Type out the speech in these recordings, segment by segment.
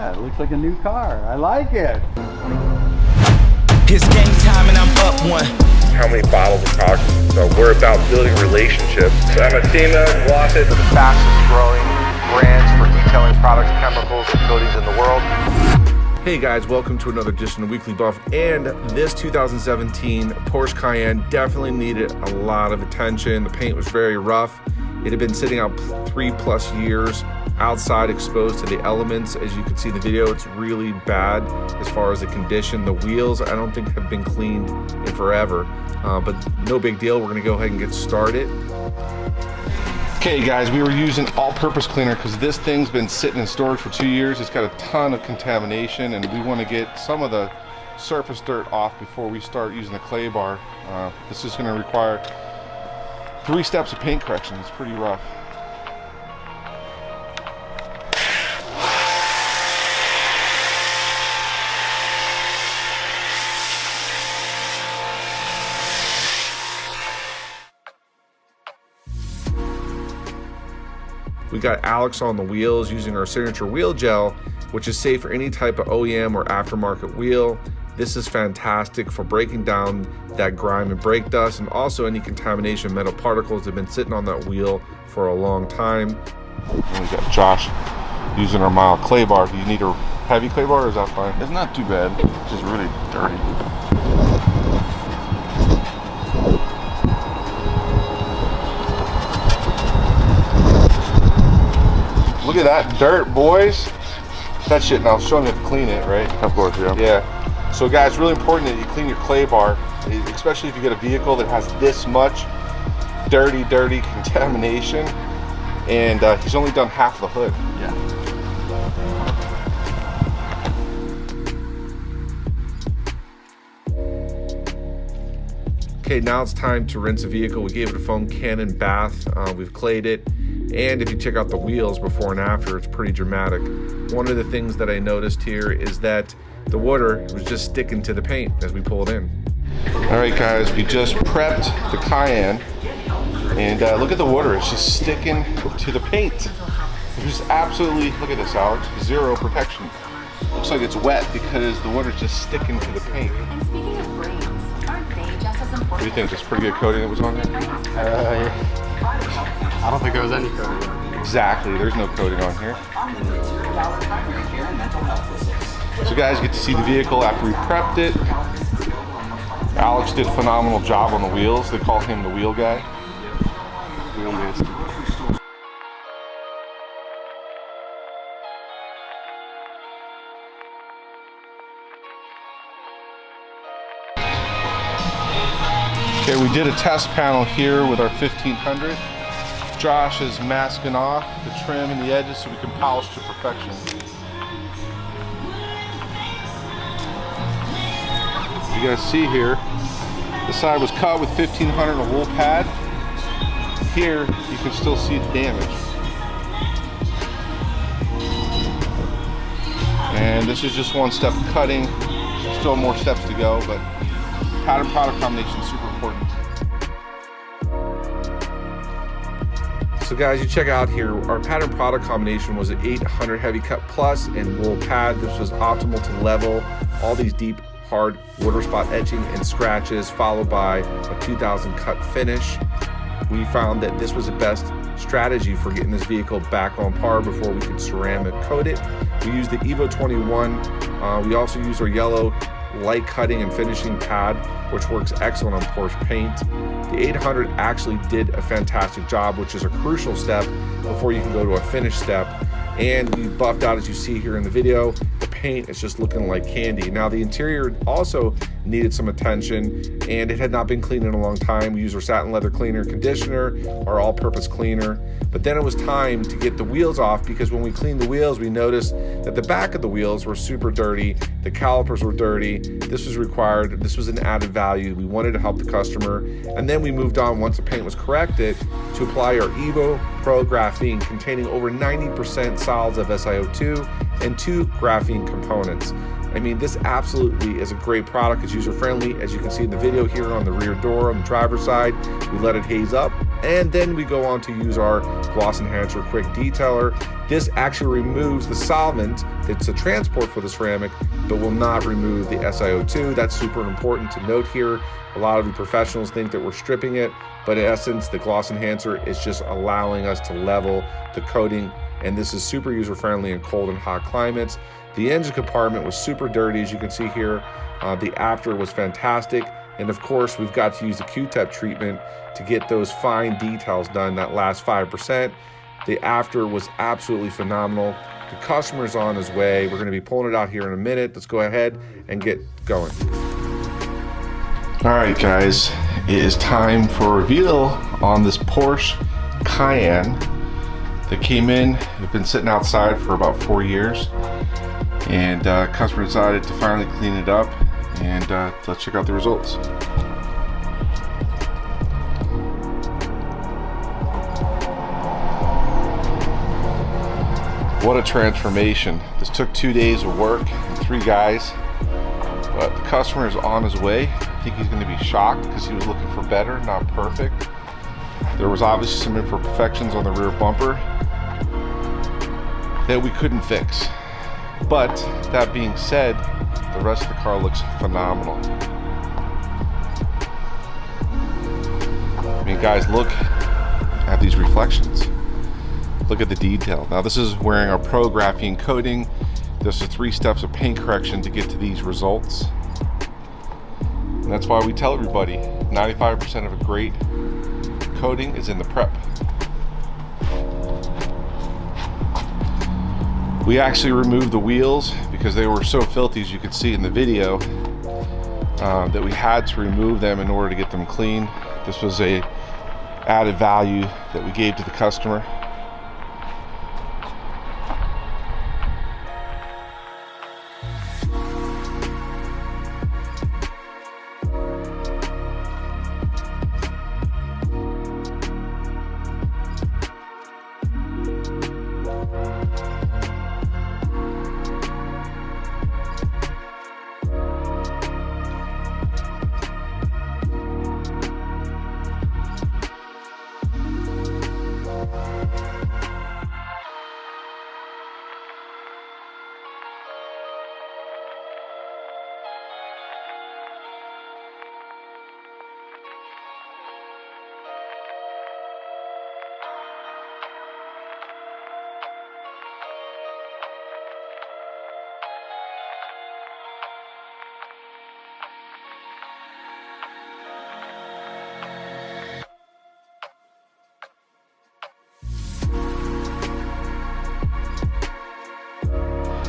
Yeah, it looks like a new car. I like it. It's game time and I'm up one. How many bottles of product? So we're about building relationships. So I'm a team of Glossy, the fastest growing brands for detailing products, chemicals, and coatings in the world. Hey guys, welcome to another edition of Weekly Buff. And this 2017 Porsche Cayenne definitely needed a lot of attention. The paint was very rough. It had been sitting out 3+ years outside, exposed to the elements. As you can see in the video, it's really bad as far as the condition. The wheels, I don't think have been cleaned in forever, but no big deal. We're gonna go ahead and get started. Okay guys, we were using all-purpose cleaner because this thing's been sitting in storage for 2 years. It's got a ton of contamination and we want to get some of the surface dirt off before we start using the clay bar. This is going to require 3 steps of paint correction. It's pretty rough. We got Alex on the wheels using our signature wheel gel, which is safe for any type of OEM or aftermarket wheel. This is fantastic for breaking down that grime and brake dust, and also any contamination metal particles that have been sitting on that wheel for a long time. And we got Josh using our mild clay bar. Do you need a heavy clay bar or is that fine? It's not too bad, it's just really dirty. Look at that dirt, boys. That shit, now show them you have to clean it, right? Of course, yeah. Yeah. So guys, it's really important that you clean your clay bar, especially if you get a vehicle that has this much dirty contamination. And he's only done half the hood. Yeah. Okay, now it's time to rinse the vehicle. We gave it a foam cannon bath. We've clayed it. And if you check out the wheels before and after, it's pretty dramatic. One of the things that I noticed here is that the water was just sticking to the paint as we pulled in. All right, guys, we just prepped the Cayenne. And look at the water, it's just sticking to the paint. It's just absolutely, look at this, Alex, zero protection. Looks like it's wet because the water's just sticking to the paint. And speaking of brains, aren't they just as important? What do you think? It's pretty good coating that was on there? Yeah. I don't think there was any coating. Exactly, there's no coating on here. So guys, get to see the vehicle after we prepped it. Alex did a phenomenal job on the wheels. They call him the wheel guy. Real nasty. Okay, we did a test panel here with our 1500. Josh is masking off the trim and the edges so we can polish to perfection. You guys see here, the side was cut with 1500 and a wool pad. Here, you can still see the damage. And this is just one step of cutting. Still more steps to go, but pattern product combination is super important. So guys, you check out here, our pattern product combination was an 800 heavy cut plus and wool pad. This was optimal to level all these deep, hard water spot etching and scratches, followed by a 2000 cut finish. We found that this was the best strategy for getting this vehicle back on par before we could ceramic coat it. We used the Evo 21. We also used our yellow light cutting and finishing pad, which works excellent on Porsche paint. The 800 actually did a fantastic job, which is a crucial step before you can go to a finish step. And we buffed out, as you see here in the video, the paint is just looking like candy. Now the interior also needed some attention and it had not been cleaned in a long time. We used our satin leather cleaner and conditioner, our all-purpose cleaner. But then it was time to get the wheels off because when we cleaned the wheels, we noticed that the back of the wheels were super dirty, the calipers were dirty. This was required, this was an added value. We wanted to help the customer. And then we moved on, once the paint was corrected, to apply our Evo Pro Graphene containing over 90% solids of SiO2 and 2 graphene components. I mean, this absolutely is a great product. It's user friendly. As you can see in the video here on the rear door on the driver's side, we let it haze up. And then we go on to use our gloss enhancer quick detailer. This actually removes the solvent. It's a transport for the ceramic, but will not remove the SiO2. That's super important to note here. A lot of the professionals think that we're stripping it, but in essence, the gloss enhancer is just allowing us to level the coating, and this is super user-friendly in cold and hot climates. The engine compartment was super dirty, as you can see here. The after was fantastic, and of course, we've got to use the Q-tip treatment to get those fine details done, that last 5%. The after was absolutely phenomenal. The customer's on his way. We're gonna be pulling it out here in a minute. Let's go ahead and get going. All right, guys, it is time for a reveal on this Porsche Cayenne that came in. It's been sitting outside for about 4 years, and customer decided to finally clean it up, and let's check out the results. What a transformation. This took 2 days of work and 3 guys, but the customer is on his way. I think he's going to be shocked because he was looking for better, not perfect. There was obviously some imperfections on the rear bumper that we couldn't fix. But that being said, the rest of the car looks phenomenal. I mean, guys, look at these reflections. Look at the detail. Now, this is wearing our Pro Graphene coating. There's 3 steps of paint correction to get to these results. And that's why we tell everybody 95% of a great coating is in the prep. We actually removed the wheels because they were so filthy, as you could see in the video, that we had to remove them in order to get them clean. This was a added value that we gave to the customer.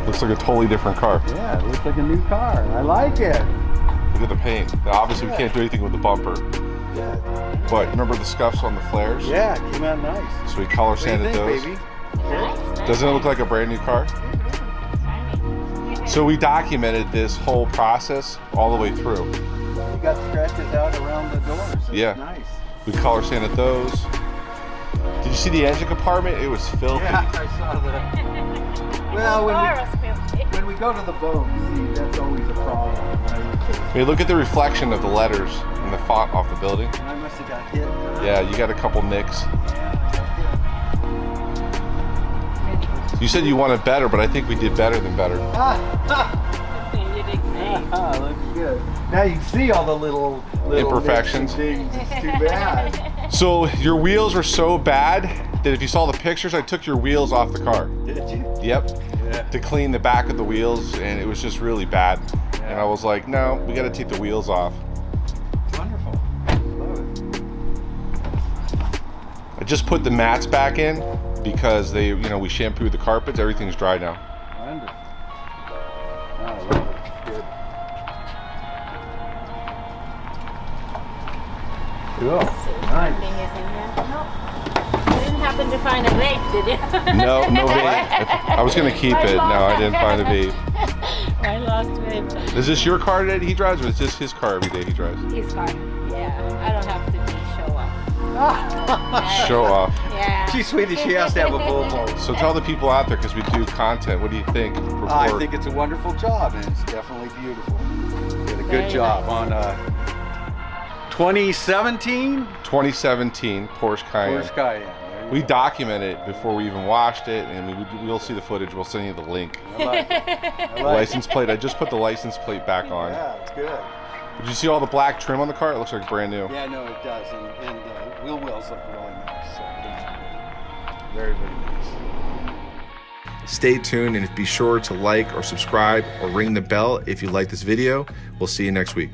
Looks like a totally different car. Yeah, it looks like a new car. I like it. Look at the paint. Now, obviously, we can't do anything with the bumper. Yeah. But remember the scuffs on the flares? Yeah, it came out nice. So we color What do you sanded think, those. baby? Nice. Doesn't it look like a brand new car? So we documented this whole process all the way through. You got scratches out around the doors. So Yeah. it's nice. We color sanded those. Did you see the engine compartment? It was filthy. Yeah, I saw that. Well, when we go to the boat, see, that's always a problem. I mean, look at the reflection of the letters and the font off the building. And I must have got hit. Yeah, you got a couple nicks. You said you wanted better, but I think we did better than better. You did great. Looks good. Now you can see all the little Imperfections. nicks and dings. It's too bad. So your wheels were so bad that if you saw the pictures, I took your wheels off the car. Did you? Yep. Yeah. To clean the back of the wheels, and it was just really bad. And I was like, no, we got to take the wheels off. Wonderful. Love it. I just put the mats back in because they, we shampooed the carpets. Everything's dry now. Wonderful. I love it. Good. Cool. Nice. Thing is in here. No. You didn't happen to find a vape, did you? No vape. I was gonna keep it. No, I didn't find a vape. I lost vape. Is this your car that he drives, or is this his car every day he drives? His car. Yeah. I don't have to be show off. Show off. Yeah. She's Swedish. She has to have a Volvo. So tell the people out there, because we do content. What do you think? I think it's a wonderful job, and it's definitely beautiful. Did a good Very job nice. on 2017 2017 Porsche Cayenne. Porsche Cayenne. There you We go. documented it before we even washed it, and we'll see the footage. We'll send you the link. I like it. I The like license plate. I just put the license plate back it. on. Yeah, it's good. Did you see all the black trim on the car? It looks like brand new. Yeah, no, it does, and the wheel wells look really nice. So it's very, very nice. Stay tuned and be sure to like or subscribe or ring the bell if you like this video. We'll see you next week.